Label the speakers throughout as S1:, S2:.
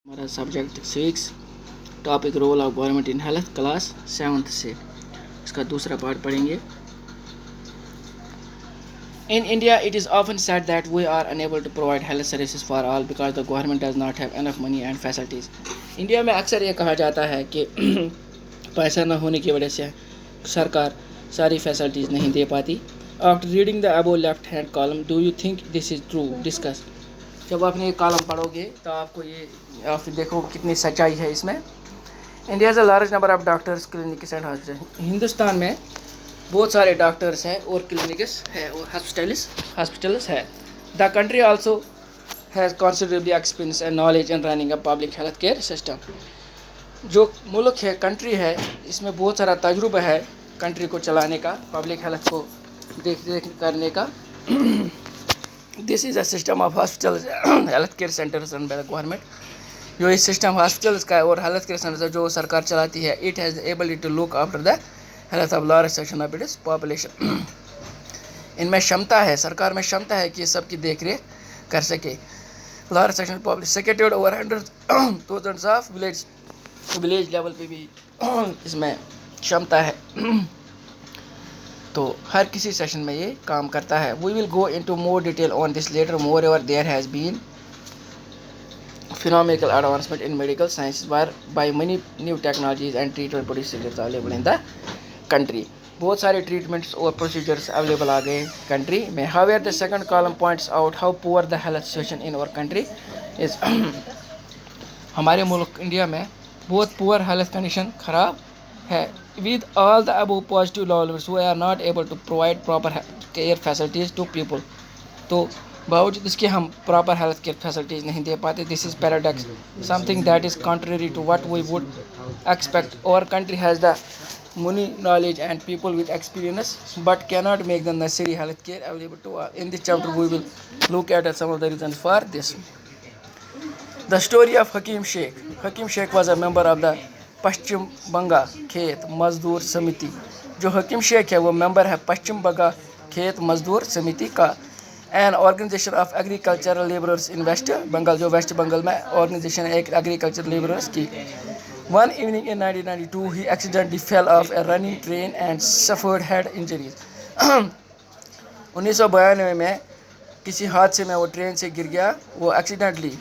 S1: हमारा subject civics topic role of government in health class 7th से इसका दूसरा पार्ट पढ़ेंगे. In India, it is often said that we are unable to provide health services for all because the government does not have enough money and facilities. India में अक्सर ये कहा जाता है कि पैसा न होने की वजह से सरकार सारी फैसिलिटीज़ नहीं दे पाती. After reading the above left-hand column, do you think this is true? Discuss. जब आपने ये कॉलम पढ़ोगे तो आपको ये आप देखो कितनी सच्चाई है इसमें. India is a large number of doctors clinics and hospital. Hindustan में बहुत सारे डॉक्टर्स हैं और क्लिनिक्स है और हॉस्पिटल्स है. The country also has considerably experience and knowledge in running a public health care system. जो मुल्क है, कंट्री है, इसमें बहुत सारा तजुर्बा है कंट्री को चलाने का, पब्लिक हेल्थ को देख करने का. This is a system of hospitals health care centres run by the government. जो इस सिस्टम हॉस्पिटल्स का है और हेल्थ केयर सेंटर्स जो सरकार चलाती है, it has ability to look after the health of large section of its population. इनमें क्षमता है, सरकार में क्षमता है कि सबकी देख रेख कर सके. Large section population secreted over 100,000 of village level पे भी इसमें क्षमता है. तो हर किसी सेशन में ये काम करता है. We will go into more detail on this later. Moreover there has been phenomenal advancement in medical sciences by many new technologies and treatment procedures available in the country. बहुत सारे treatments और procedures available आ गए country में. However, the second column points out how poor the health situation in our country is. हमारे मुल्क India में बहुत poor health condition ख़राब है. With all the above positive developments, we are not able to provide proper care facilities to people. तो बावजूद इसके हम प्रॉपर हेल्थ केयर फैसिलिटीज़ नहीं दे पाते. This is paradox, something that is contrary to what we would expect. Our country has the money, knowledge and people with experience but cannot make the necessary health care available to all. In this chapter we will look at some of the reasons for this. The story of Hakim Sheikh. Hakim Sheikh was a member of the पश्चिम बंगा खेत मजदूर समिति. जो हकीम शेख है वो member है पश्चिम बंगा खेत मजदूर समिति का. An organisation of agricultural labourers in West Bengal. जो वेस्ट बंगाल में ऑर्गेनाइजेशन है एक एग्रीकल्चर लेबरर्स की. One evening in 1992 he accidentally fell off a running train and suffered head injuries. 1992 में किसी हादसे में वो ट्रेन से गिर गया. वो एक्सीडेंटली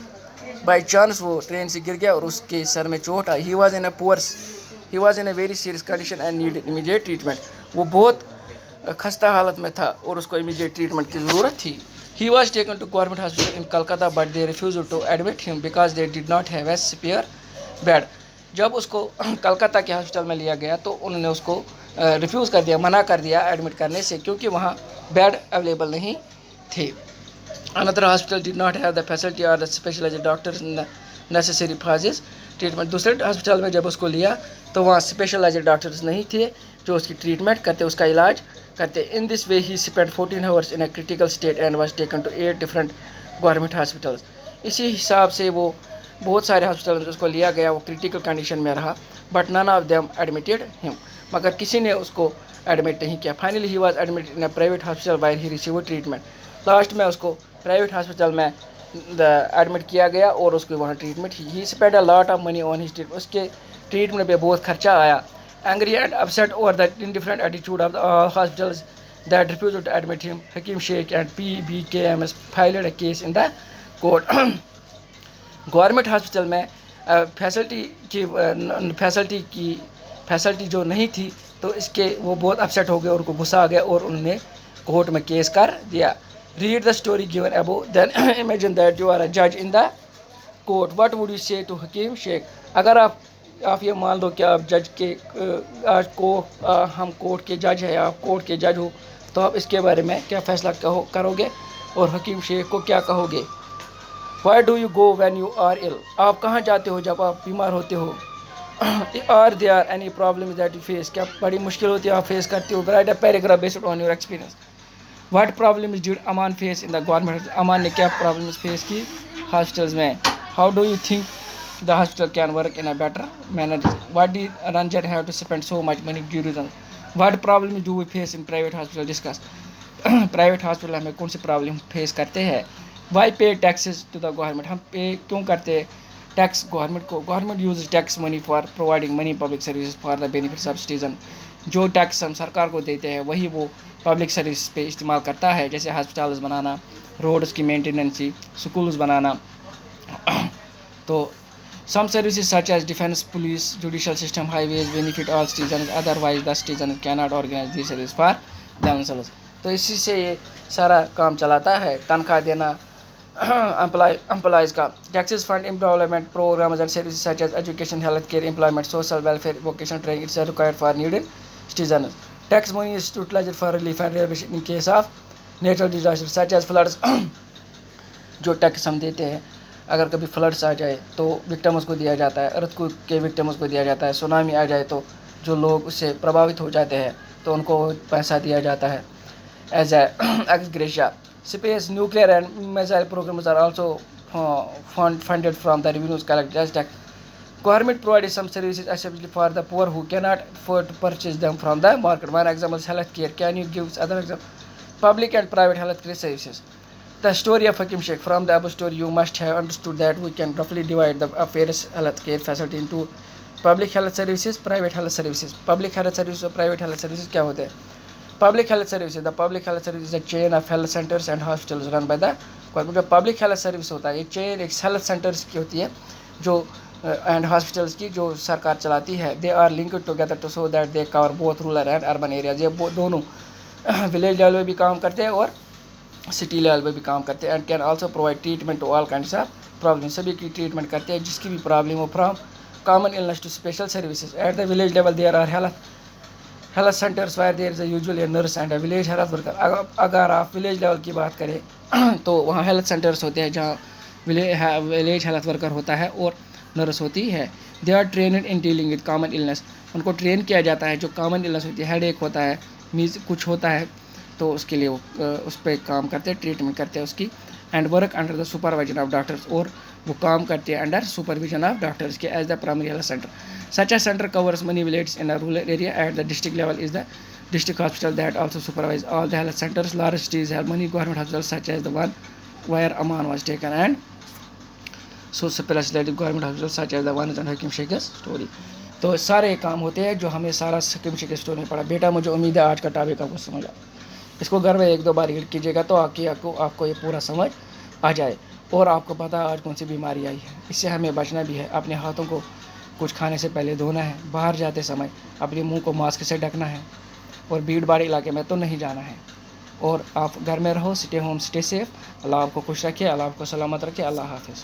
S1: बाई चांस वो ट्रेन से गिर गया और उसके सर में चोट आई. He was in a very serious condition and needed immediate treatment. वो बहुत खस्ता हालत में था और उसको इमीडिएट ट्रीटमेंट की ज़रूरत थी. He was taken to government hospital in Calcutta but they refuse to admit him because they did not have a spare bed. जब उसको कलकत्ता के हॉस्पिटल में लिया गया तो उन्होंने उसको रिफ्यूज़ कर दिया, मना कर दिया एडमिट करने से, क्योंकि वहाँ बेड अवेलेबल नहीं थे. Another hospital did not have the facility or the specialized doctors necessary for his treatment. दूसरे हॉस्पिटल में जब उसको लिया तो वहाँ स्पेशलाइज्ड डॉक्टर्स नहीं थे जो उसकी ट्रीटमेंट करते, उसका इलाज करते. In this way he spend 14 hours in a critical state and was taken to 8 different government hospitals. इसी हिसाब से वो बहुत सारे हॉस्पिटल में उसको लिया गया, वो क्रिटिकल कंडीशन में रहा. But none of them admitted him. मगर किसी ने उसको एडमिट नहीं किया. Finally he was admitted in a private hospital where he received treatment. Last में उसको प्राइवेट हॉस्पिटल में एडमिट किया गया और उसको वहाँ treatment. He spend a lot of money on his treatment. उसके ट्रीटमेंट पे बहुत खर्चा आया. Angry and upset over the indifferent attitude of the hospitals that refused to admit him, Hakim Sheikh and PBKMS filed a case in the court. Government hospital में facility जो नहीं थी तो इसके वो बहुत अपसेट हो गए और उनको गुस्सा आ गया और उन्होंने कोर्ट में केस कर दिया. Read the story given above, then imagine that you are a judge in the court. What would you say to Hakim Sheikh? अगर आप ये मान लो कि आप जज के हम कोर्ट के जज हैं, आप कोर्ट के जज हो, तो आप इसके बारे में क्या फैसला करोगे और हकीम शेख को क्या कहोगे? Where do you go when you are ill? आप कहाँ जाते हो जब आप बीमार होते हो? Are there any problems that you face? क्या बड़ी मुश्किल होती है आप फेस करते हो? Write a paragraph based on your experience. What problems did Aman face in the government? अमान ने क्या problems face की हॉस्पिटल्स में? How do you think the hospital can work in a better manner? What did Ranjan have to spend so much money due to them? What problems do we face in private hospital? Discuss. Private hospital हमें कौन सी problem face करते हैं? Why pay taxes to the government? हम पे क्यों करते tax government use tax money for providing money public service for the benefits of citizen. जो tax हम सरकार को देते हैं वही वो पब्लिक सर्विस पे इस्तेमाल करता है, जैसे हॉस्पिटल्स बनाना, रोड्स की मेंटेनेंसी, स्कूल्स बनाना। तो some services such as defense, police, judicial system, highways benefit all citizens, otherwise the citizens cannot organize these services for themselves। तो इसी से ये सारा काम चलाता है, तनख्वाह देना एम्प्लॉयज़ का। Taxes fund employment programs and services such as education, health care, employment, social welfare, vocational training it's required for needed citizens। Tax money is utilized for relief and rehabilitation in case of natural disaster such as floods. जो tax हम देते हैं, अगर कभी floods आ जाए तो victims को दिया जाता है, अर्थक्वेक के विक्टिम्स को दिया जाता है, सुनामी आ जाए तो जो लोग उससे प्रभावित हो जाते हैं तो उनको पैसा दिया जाता है as ex gratia. Space, nuclear and missile programs are also funded from the revenues collected as tax। Government provides some services especially for the poor who cannot afford to purchase them from the market। One example is health care। Can you give other example? Public and private health care services। The story of Hakim Sheikh। From the above story, you must have understood that we can roughly divide the affairs health care facility into public health services, private health services। Public health services और private health services क्या होते हैं? Public health services, the public health service is a chain of health centers and hospitals run by the government। जो public health service होता है, एक chain एक health centers की होती है जो and hospitals की जो सरकार चलाती है। They are linked together to so that they cover both rural and urban areas। ये दोनों विलेज लेवल पे भी काम करते हैं और सिटी लेवल पे भी काम करते हैं। And can also provide treatment to all kinds of problem. सभी की ट्रीटमेंट करते हैं जिसकी भी प्रॉब्लम हो, from common illness to special services. At the village level there are health centers where there is usually nurse and village health worker. अगर आप village level की बात करें तो वहाँ हेल्थ सेंटर्स होते हैं जहाँ विलेज हेल्थ वर्कर होता है और नर्स होती है। They are trained in dealing with common illness. उनको ट्रेन किया जाता है जो कॉमन इलनेस होती है, हेड एक होता है, मीज कुछ होता है, तो उसके लिए वो उस पर काम करते हैं, ट्रीटमेंट करते हैं उसकी। And work under the supervision of doctors. और वो काम करते हैं अंडर सुपरविजन ऑफ डॉक्टर्स के as the primary health center. Such a center covers many village in a rural area. At the district level is the district hospital that also supervise all the health centers। Large cities have many government hospitals such as the one where Aman was taken and so specialized government hospitals such as the one in Hakim Sheikh's story। तो सारे काम होते हैं जो हमें सारा हकीम Sheikh story में पढ़ा। बेटा मुझे उम्मीद है आज का टॉपिक आपको समझ आ, इसको घर में एक दो बार रीड कीजिएगा तो आपको ये पूरा समझ आ जाए और आपको पता आज कौन सी बीमारी आई है। इससे हमें बचना भी है। अपने हाथों को कुछ खाने से पहले धोना है, बाहर जाते समय अपने मुंह को मास्क से ढकना है और भीड़ भाड़ इलाके में तो नहीं जाना है। और आप घर में रहो, स्टे होम, स्टे सेफ। अल्लाह आपको खुश रखे, अल्लाह आपको सलामत रखे। अल्लाह हाफिज़।